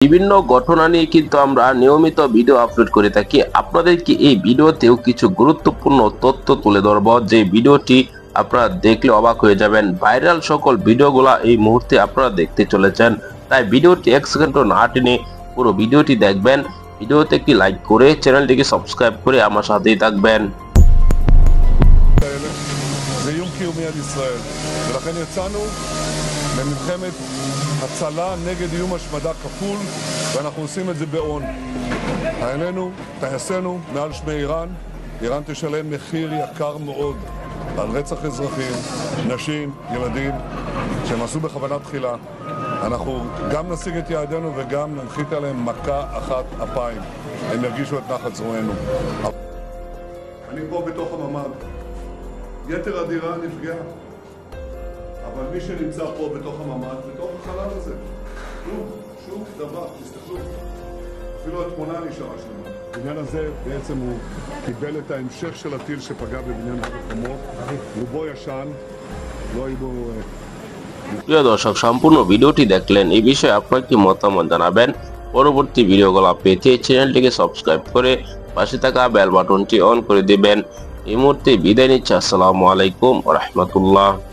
বিভিন্ন ঘটনা নিয়ে কিন্তু আমরা নিয়মিত ভিডিও আপলোড করে থাকি। আপনাদেরকে এই ভিডিওতেও কিছু গুরুত্বপূর্ণ তথ্য তুলে ধরব, যে ভিডিওটি আপনারা দেখলে অবাক হয়ে যাবেন। ভাইরাল সকল ভিডিওগুলা এই মুহূর্তে আপনারা দেখতে চলেছেন, তাই ভিডিওটি এক সেকেন্ডও না টেনে পুরো ভিডিওটি দেখবেন। ভিডিওতে একটি লাইক করে চ্যানেলটিকে সাবস্ক্রাইব করে আমার সাথেই থাকবেন। זה איום קיומי על ישראל, ולכן יצאנו למלחמת הצלה נגד איום השמדה כפול, ואנחנו עושים את זה באון. חיילינו, טייסינו, מעל שמי איראן. איראן תשלם מחיר יקר מאוד על רצח אזרחים, נשים, ילדים, שהם עשו בכוונה תחילה. אנחנו גם נשיג את יעדינו וגם ננחית עליהם מכה אחת אפיים. הם ירגישו את נחת זרוענו. אני פה בתוך הממ"ד. יתר הדירה נפגעה, אבל מי שנמצא פה בתוך הממ"ד, בתוך החלל הזה, שום דבר, תסתכלו, אפילו התמונה נשארה שלמה. הבניין הזה בעצם הוא קיבל את ההמשך של הטיל שפגע בבניין הר החומות, רובו ישן, לא היו בו... প্রিয় দর্শক, সম্পূর্ণ ভিডিওটি দেখলেন, এই বিষয়ে আপনার কি মতামত জানাবেন। পরবর্তী ভিডিওগুলো পেতে চ্যানেলটিকে সাবস্ক্রাইব করে পাশে থাকা বেল বাটনটি অন করে দিবেন। এই মুহূর্তে বিদায় নিচ্ছি। আসসালামু আলাইকুম ওয়া রাহমাতুল্লাহ।